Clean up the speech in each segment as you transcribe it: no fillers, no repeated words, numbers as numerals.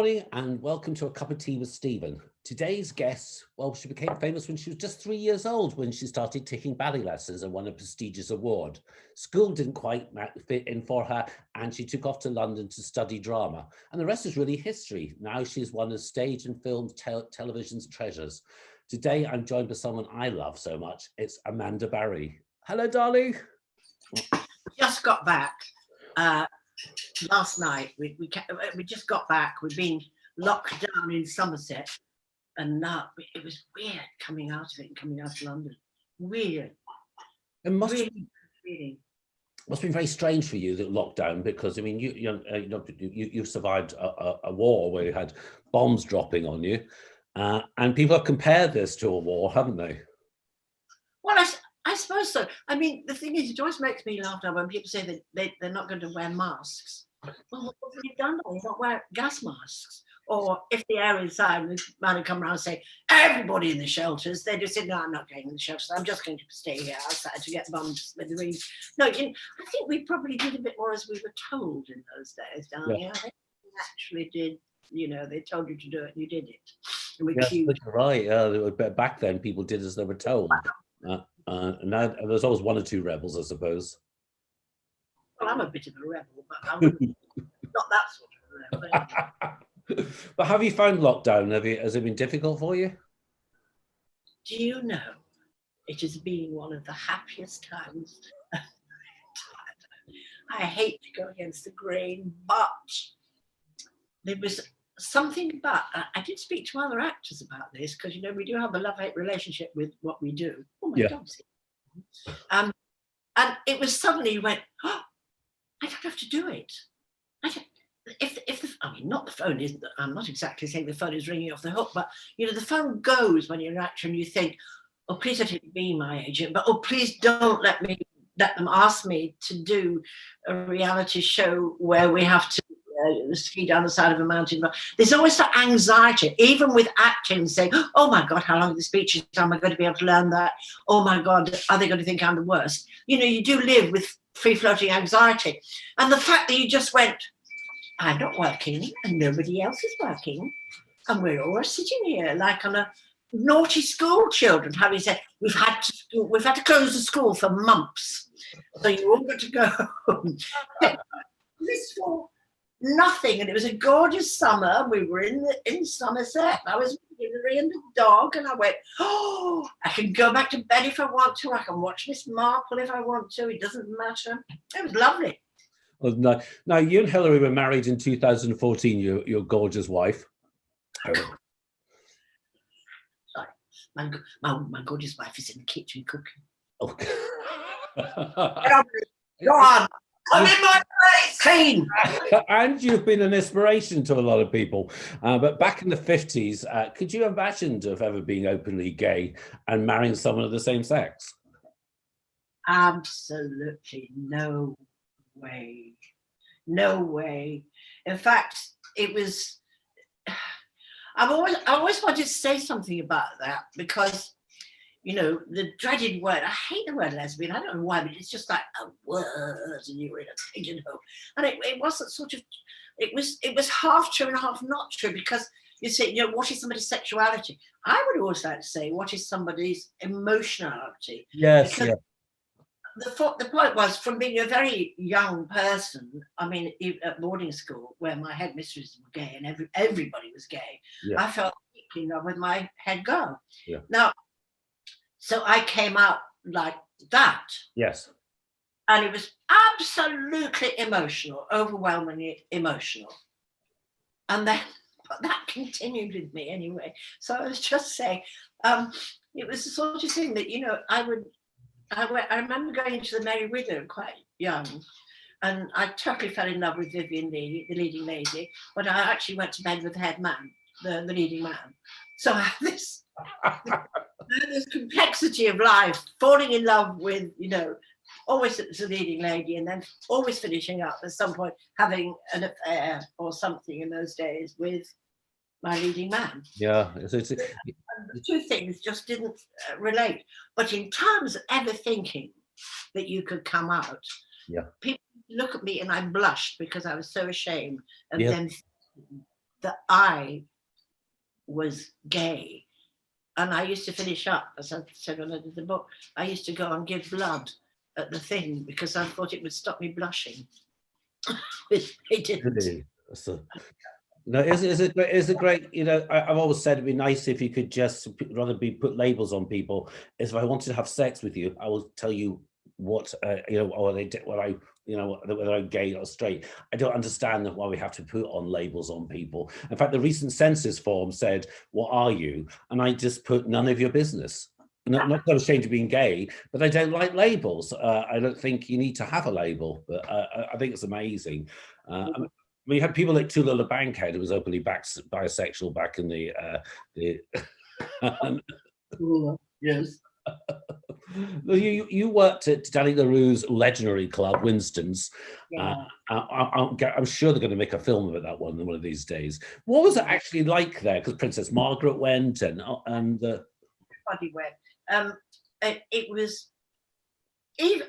morning and welcome to A Cup of Tea with Stephen. Today's guest, well, she became famous when she was just 3 years old when she started taking ballet lessons and won a prestigious award. School didn't quite fit in for her and she took off to London to study drama. And the rest is really history. Now she's one of stage and film television's treasures. Today I'm joined by someone I love so much. It's Amanda Barrie. Hello, darling. Just got back. Last night, we just got back. We've been locked down in Somerset, and now it was weird coming out of it and coming out of London. Weird. It must really, have been very strange for you, the lockdown, because I mean, you survived a war where you had bombs dropping on you, and people have compared this to a war, haven't they? Well, I suppose so. I mean, the thing is, it always makes me laugh now when people say that they're not going to wear masks. Well, what have you done? They not wear gas masks. Or if the air inside, the man would come around and say, everybody in the shelters, they just say, no, I'm not going in the shelters. I'm just going to stay here outside to get bombed with the rings. No, I think we probably did a bit more as we were told in those days down here. I think we actually did, they told you to do it and you did it. And we queued. Right. Back then, people did as they were told. Now there's always one or two rebels, I suppose. Well, I'm a bit of a rebel, but I wouldn't, not that sort of a rebel. But have you found lockdown? Has it been difficult for you? Do you know, it has been one of the happiest times. I hate to go against the grain, but there was something about, I did speak to other actors about this, because, we do have a love-hate relationship with what we do. Oh, my God. And it was suddenly you went, oh, I don't have to do it. Not the phone is, I'm not exactly saying the phone is ringing off the hook, but, the phone goes when you're an actor and you think, oh, please let it be my agent, but, oh, please don't let them ask me to do a reality show where we have to ski down the side of a mountain. There's always that anxiety, even with acting, saying, oh my God, how long are the speeches? Am I going to be able to learn that? Oh my God, are they going to think I'm the worst? You do live with free-floating anxiety. And the fact that you just went, I'm not working and nobody else is working, and we're all sitting here like on a naughty school children, having said, we've had to close the school for months, so you all got to go home. This for nothing, and it was a gorgeous summer. We were in Somerset. I was with Hillary and the dog, and I went, oh, I can go back to bed if I want to. I can watch Miss Marple if I want to. It doesn't matter. It was lovely. Well, no. Now, you and Hillary were married in 2014. Your gorgeous wife. Sorry, my gorgeous wife is in the kitchen cooking. Okay. Go on. I'm in my place, clean. And you've been an inspiration to a lot of people. But back in the 50s, could you imagine to have ever been openly gay and marrying someone of the same sex? Absolutely no way. No way. In fact, it was. I always wanted to say something about that because, the dreaded word, I hate the word lesbian, I don't know why, but it's just like a word and you're in a thing, And it wasn't sort of, it was half true and half not true, because you say, what is somebody's sexuality? I would always like to say, what is somebody's emotionality? Yes, because the point was, from being a very young person, I mean, at boarding school, where my headmistresses were gay and everybody was gay, yeah. I felt deeply in love with my head girl. Yeah. Now, so I came out like that. Yes. And it was absolutely emotional, overwhelmingly emotional. And then, but that continued with me anyway. So I was just saying, it was the sort of thing that, I remember going into the Merry Widow quite young, and I totally fell in love with Vivian Lee, the leading lady, but I actually went to bed with the head man, the leading man. So I have this complexity of life, falling in love with, always the leading lady, and then always finishing up at some point having an affair or something in those days with my leading man. Yeah. The two things just didn't relate. But in terms of ever thinking that you could come out, yeah, people look at me and I blushed because I was so ashamed of them that I was gay. And I used to finish up, as I said when I did the book, I used to go and give blood at the thing because I thought it would stop me blushing. It didn't. Really? So, no, is it great? You know, I've always said it'd be nice if you could just rather put labels on people. Is if I wanted to have sex with you, I will tell you what or they did, what I, whether I'm gay or straight. I don't understand why we have to put on labels on people. In fact, the recent census form said, "What are you?" And I just put none of your business. Not that I'm ashamed of being gay, but I don't like labels. I don't think you need to have a label, but I think it's amazing. We had people like Tulula Bankhead, who was openly bisexual back in the Yes. You worked at Danny LaRue's legendary club, Winston's. Yeah. I'm sure they're going to make a film about that one of these days. What was it actually like there? Because Princess Margaret went and Everybody went. It was. Even,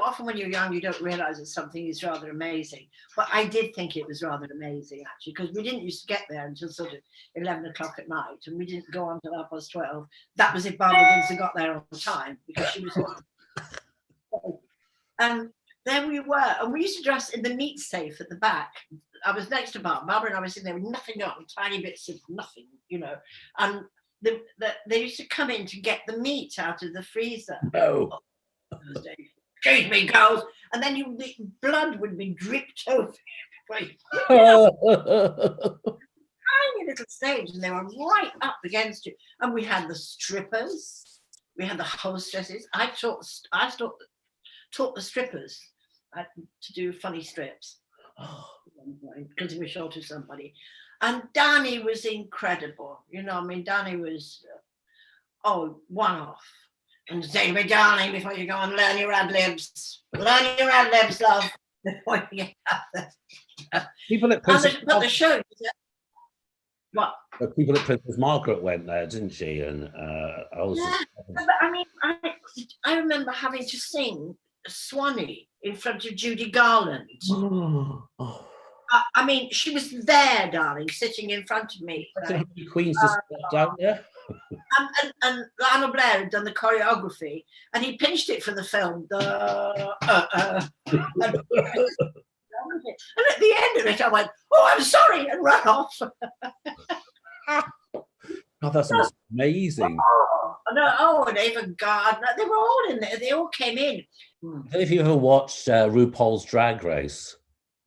often when you're young, you don't realise that something is rather amazing. But I did think it was rather amazing, actually, because we didn't used to get there until sort of 11 o'clock at night, and we didn't go on until 12:30. That was if Barbara Windsor got there on time, because she was. And there we were, and we used to dress in the meat safe at the back. I was next to Barbara, and I was sitting there with nothing on, tiny bits of nothing, and they used to come in to get the meat out of the freezer. No. Excuse me, girls, and then the blood would be dripped over tiny little stage, and they were right up against you. And we had the strippers, we had the hostesses. I taught the strippers to do funny strips because we were short of somebody. And Danny was incredible. Danny was one off. And say to me, darling, before you go and learn your ad-libs. Learn your ad-libs, love, before you get out there. People at Princess Margaret. What? People at Princess Margaret went there, didn't she? And but I remember having to sing Swanee in front of Judy Garland. She was there, darling, sitting in front of me. Queen's just down there. And Lionel Blair had done the choreography, and he pinched it for the film. And at the end of it, I went, "Oh, I'm sorry," and ran off. Oh, that's amazing. And Ava Gardner, they were all in there. They all came in. I don't know if you ever watched RuPaul's Drag Race.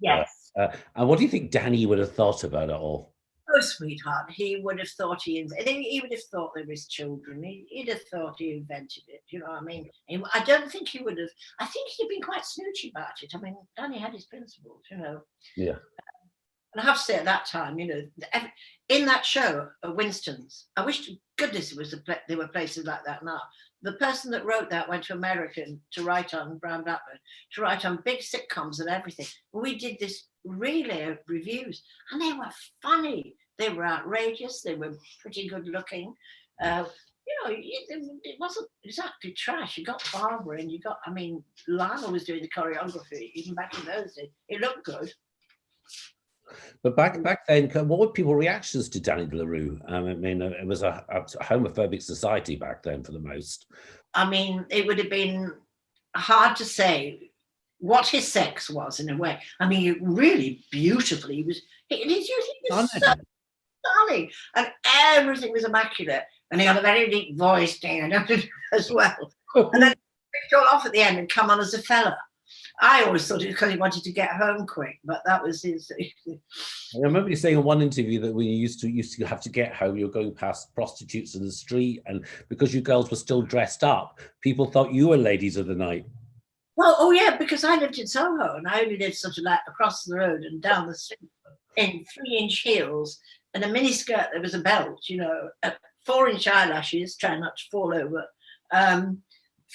Yes. And what do you think Danny would have thought about it all? Oh, sweetheart, he would have thought he would have thought they were his children. He'd have thought he invented it. You know what I mean? I don't think he would have. I think he'd been quite snoochy about it. Danny had his principles, Yeah. And I have to say, at that time, in that show at Winston's, I wish to goodness there were places like that now. The person that wrote that went to America to write on Brown Blackburn, to write on big sitcoms and everything. We did this relay of reviews, and they were funny. They were outrageous. They were pretty good looking. It wasn't exactly trash. You got Barbara, and Lionel was doing the choreography even back in those days. It looked good. But back then, what were people's reactions to Danny LaRue? It was a homophobic society back then for the most. It would have been hard to say what his sex was in a way. Really beautifully. He was so stunning, and everything was immaculate. And he had a very deep voice, as well. And then he all off at the end and come on as a fella. I always thought it was because he wanted to get home quick, but that was his. I remember you saying in one interview that when you used to have to get home, you were going past prostitutes in the street, and because you girls were still dressed up, people thought you were ladies of the night. Well, yeah, because I lived in Soho, and I only lived sort of like across the road and down the street in 3-inch heels and a miniskirt. There was a belt, 4-inch eyelashes, trying not to fall over.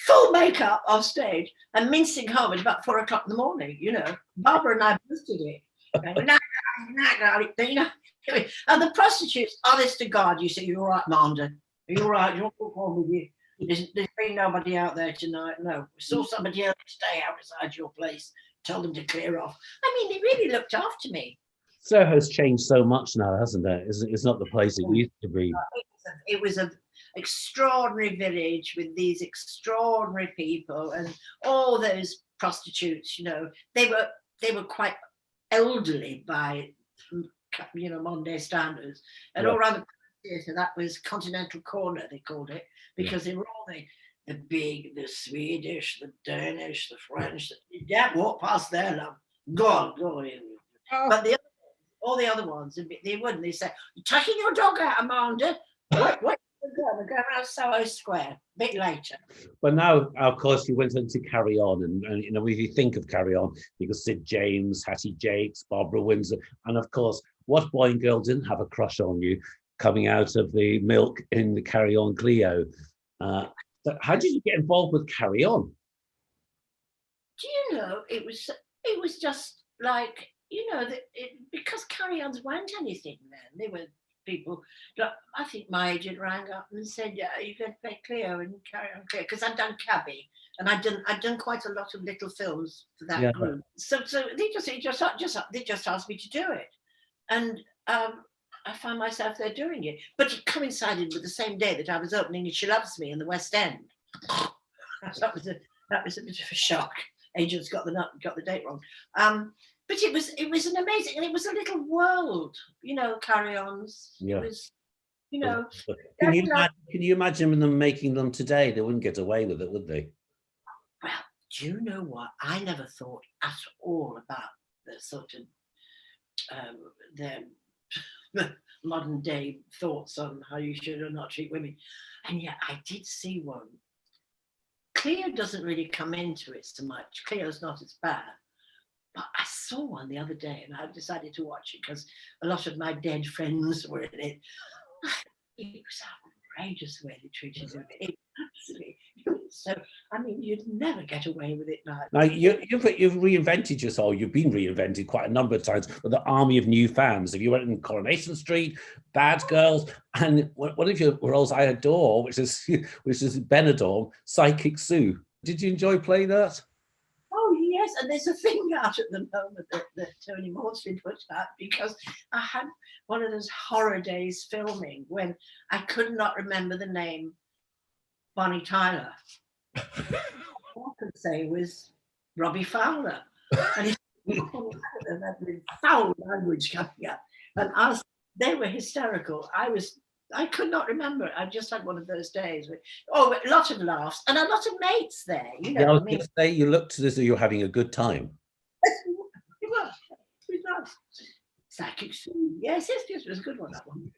Full makeup off stage and mincing home at about 4 o'clock in the morning. Barbara and I both did it. And the prostitutes, honest to God, you say, "You're right, Amanda. You're right. You're wrong with you. There's been nobody out there tonight. No, we saw somebody else stay outside your place. Tell them to clear off." They really looked after me. Soho's changed so much now, hasn't it? It's not the place it used to be. It was an extraordinary village with these extraordinary people and all those prostitutes. They were quite elderly by Monday standards, and Yeah. all around the theatre, that was Continental Corner, they called it, because they were all the big, the Swedish, the Danish, the French. You can't walk past there, love. Go in. But all the other ones, they wouldn't. They say, "You're taking your dog out, Amanda. What? We're going around Soho Square a bit later." But now, of course, you went on to Carry On, and if you think of Carry On, because Sid James, Hattie Jakes, Barbara Windsor, and of course, what boy and girl didn't have a crush on you coming out of the milk in the Carry On Cleo? So how did you get involved with Carry On? Do you know, it was just like, because Carry-Ons weren't anything then. They were people. I think my agent rang up and said, "Yeah, you going to play Cleo and Carry On Cleo," because I'd done Cabby and I'd done quite a lot of little films for that group. So they just asked me to do it, and I found myself there doing it. But it coincided with the same day that I was opening She Loves Me in the West End. that was a bit of a shock. Agents got the date wrong. But it was an amazing, and it was a little world, Carry-Ons. Yeah. It was, Can you imagine them making them today? They wouldn't get away with it, would they? Well, do you know what? I never thought at all about the sort of the modern day thoughts on how you should or not treat women, and yet I did see one. Cleo doesn't really come into it so much. Cleo's not as bad. But I saw one the other day and I decided to watch it because a lot of my dead friends were in it. It was outrageous the way they treated them. Absolutely. So, I mean, you'd never get away with it now. Now, you've reinvented yourself. You've been reinvented quite a number of times with the army of new fans. If you went in Coronation Street, Bad Girls, and one of your roles I adore, which is Benidorm, Psychic Sue. Did you enjoy playing that? Oh, yes. And there's a thing out at the moment that Tony Maudsley put out, because I had one of those horror days filming when I could not remember the name Bonnie Tyler. All I could say was Robbie Fowler. And that foul language coming up. And they were hysterical. I could not remember. I just had one of those days. A lot of laughs and a lot of mates there. I was going to say, you looked as though you were having a good time. It was. Psychic Sue. Yes, it was a good one, that one.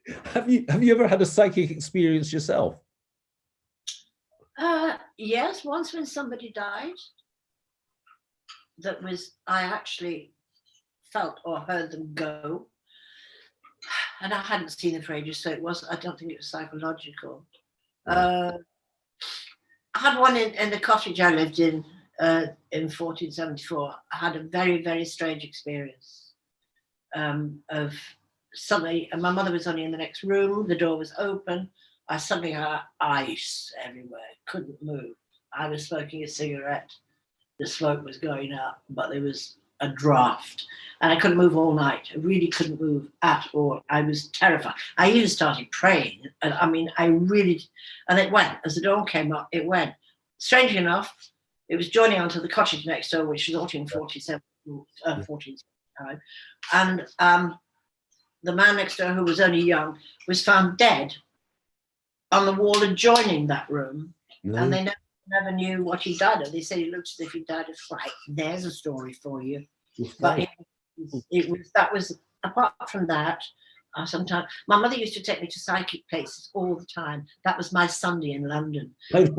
Have you ever had a psychic experience yourself? Yes, once when somebody died, I actually felt or heard them go. And I hadn't seen them for ages, so I don't think it was psychological. I had one in the cottage I lived in 1474. I had a very, very strange experience of suddenly, and my mother was only in the next room, the door was open. I suddenly had ice everywhere, couldn't move. I was smoking a cigarette. The smoke was going up, but there was a draft. And I couldn't move all night. I really couldn't move at all. I was terrified. I even started praying. And I mean, and it went. As the dawn came up, it went. Strangely enough, it was joining onto the cottage next door, which was 1475. And the man next door, who was only young, was found dead on the wall adjoining that room. No. And they never knew what he died of. They said he looked as if he died of fright. There's a story for you. But that was apart from that. Sometimes my mother used to take me to psychic places all the time. That was my Sunday in London. Psychic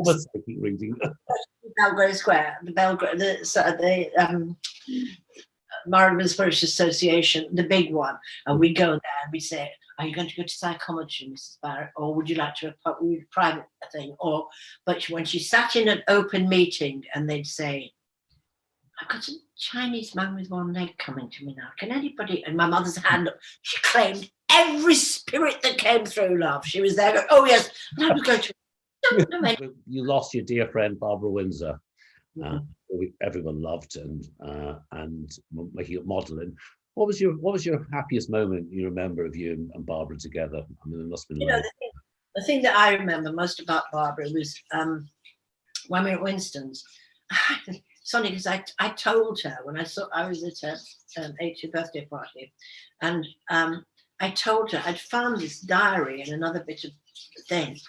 reading. Belgrave Square, the Marylebone Spiritual Association, the big one, and we go there and we say, "Are you going to go to psychometry, Mrs. Barrett, or would you like to a private thing?" But when she sat in an open meeting, and they'd say, "I've got a Chinese man with one leg coming to me now. Can anybody?" And my mother's hand up. She claimed every spirit that came through, love. She was there going, "Oh yes," and I was going to. You lost your dear friend Barbara Windsor. Everyone loved and making it modelling. What was your happiest moment you remember of you and Barbara together? I mean, there must have been You know, loads. the thing that I remember most about Barbara was when we were at Winston's. It's funny because I told her when I was at her 80th birthday party, and I told her I'd found this diary and another bit of thing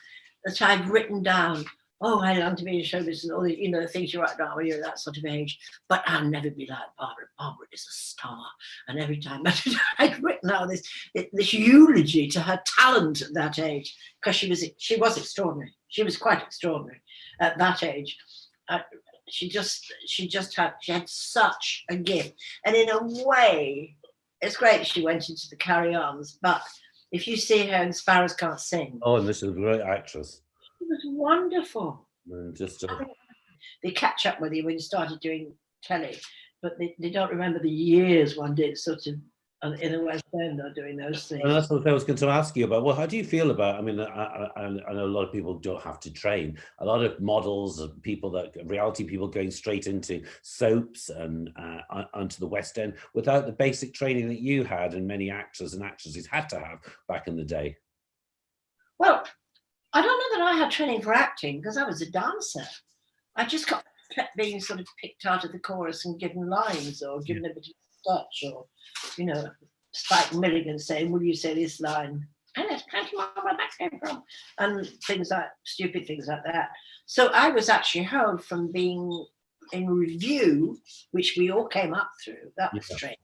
that I'd written down. Oh, I long to be in showbiz and all the, you know, the things you write down when you're that sort of age. But I'll never be like Barbara. Barbara is a star. And every time I'd written out this eulogy to her talent at that age, because she was extraordinary. She was quite extraordinary at that age. She had such a gift, and in a way, it's great she went into the carry-ons. But if you see her in Sparrows Can't Sing, Oh, and this is a great actress. it was wonderful. And just They catch up with you when you started doing telly, but they don't remember the years one did sort of in the West End or doing those things. and that's what I was going to ask you about. Well, how do you feel about? I mean, I know a lot of people don't have to train. A lot of models, reality people, going straight into soaps and onto the West End without the basic training that you had, and many actors and actresses had to have back in the day. Well, I don't know that I had training for acting because I was a dancer. I just kept being sort of picked out of the chorus and given lines or given a bit of touch, or, you know, Spike Milligan saying, "Will you say this line?" And that's kind of where that came from, and things like stupid things like that. So I was actually held from being in review, which we all came up through. That was training.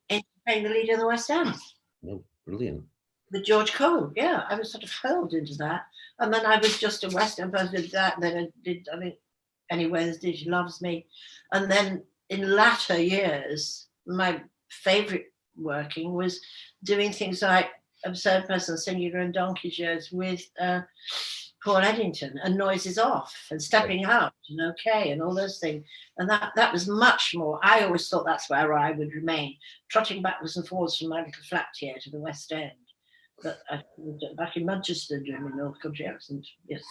In playing the lead in the West End. Oh, brilliant. With George Cole, yeah, I was sort of hurled into that, and then I was just a West End person. Did that, then I think Any Wednesday She Loves Me, and then in latter years, my favourite working was doing things like Absurd Person, Singular and Donkey shows with Paul Eddington, and Noises Off, and Stepping Out, and OK, and all those things. And that was much more. I always thought that's where I would remain, trotting backwards and forwards from my little flat here to the West End. But back in Manchester doing my North Country accent, yes.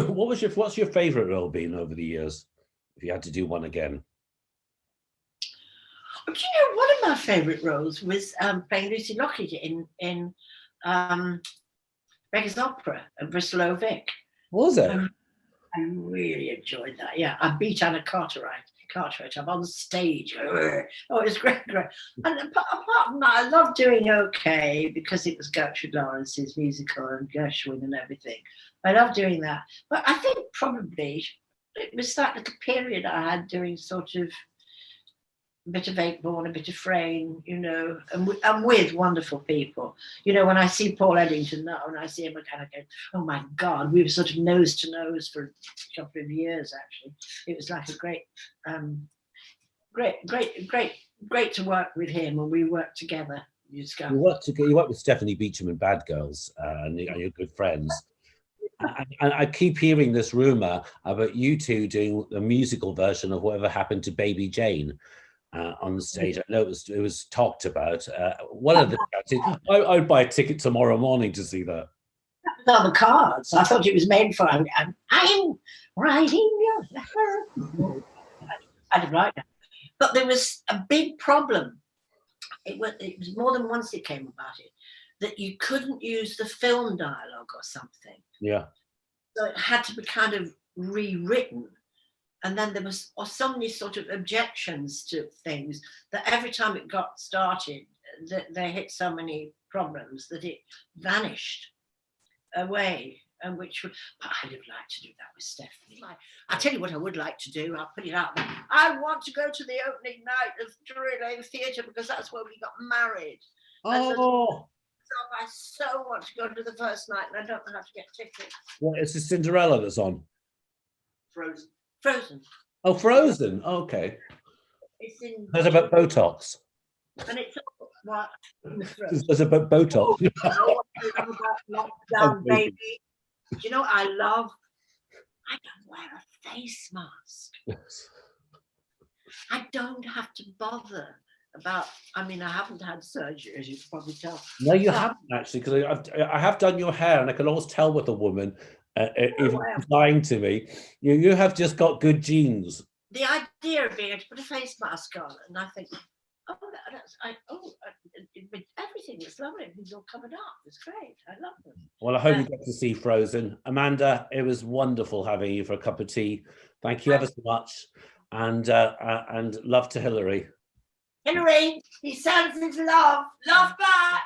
What's your favourite role been over the years, if you had to do one again? Do you know, one of my favourite roles was playing Lucy Lockett in Beggar's Opera at Bristol Old Vic. Was it? I really enjoyed that. Yeah, I beat Anna Cartwright. I'm on stage. Oh, it was great. And apart from that, I loved doing OK because it was Gertrude Lawrence's musical and Gershwin and everything. I loved doing that. But I think probably it was that little period I had doing sort of a bit of Acheborn, a bit of Frayne, you know, and with wonderful people. You know, when I see Paul Eddington now and I see him, I kind of go, oh my God, we were sort of nose to nose for a couple of years, actually. It was like a great to work with him, and we worked together. You worked with Stephanie Beacham in Bad Girls, and you're good friends. And I keep hearing this rumor about you two doing a musical version of Whatever Happened to Baby Jane on the stage. I know it was talked about. What are the chances? I'd buy a ticket tomorrow morning to see that. On the cards. I thought it was made for. I'm writing your letter. I didn't write that. But there was a big problem. It was more than once it came about it, that you couldn't use the film dialogue or something. Yeah. So it had to be kind of rewritten. And then there was so many sort of objections to things that every time it got started, they hit so many problems that it vanished away. And but I'd have liked to do that with Stephanie. I'll tell you what I would like to do. I'll put it out there. I want to go to the opening night of Drury Lane Theatre because that's where we got married. Oh. I so want to go to the first night, and I don't know how to get tickets. Well, it's the Cinderella that's on. Frozen. Oh, Frozen. Oh, okay. It's in. That's about Botox. And it's what? It's about Botox. Lockdown, baby. Do you know what I love? I don't wear a face mask. Yes. I don't have to bother about. I mean, I haven't had surgery, as you can probably tell. No, you haven't actually, because I have done your hair, and I can always tell with a woman if she's lying to me. You have just got good genes. The idea of being able to put a face mask on, and I think Oh, everything was lovely. Everything's all covered up. It's great. I love them. Well, I hope you get to see Frozen. Amanda, it was wonderful having you for a cup of tea. Thank you ever so much. And love to Hilary. Hilary, he sends his love. Love back.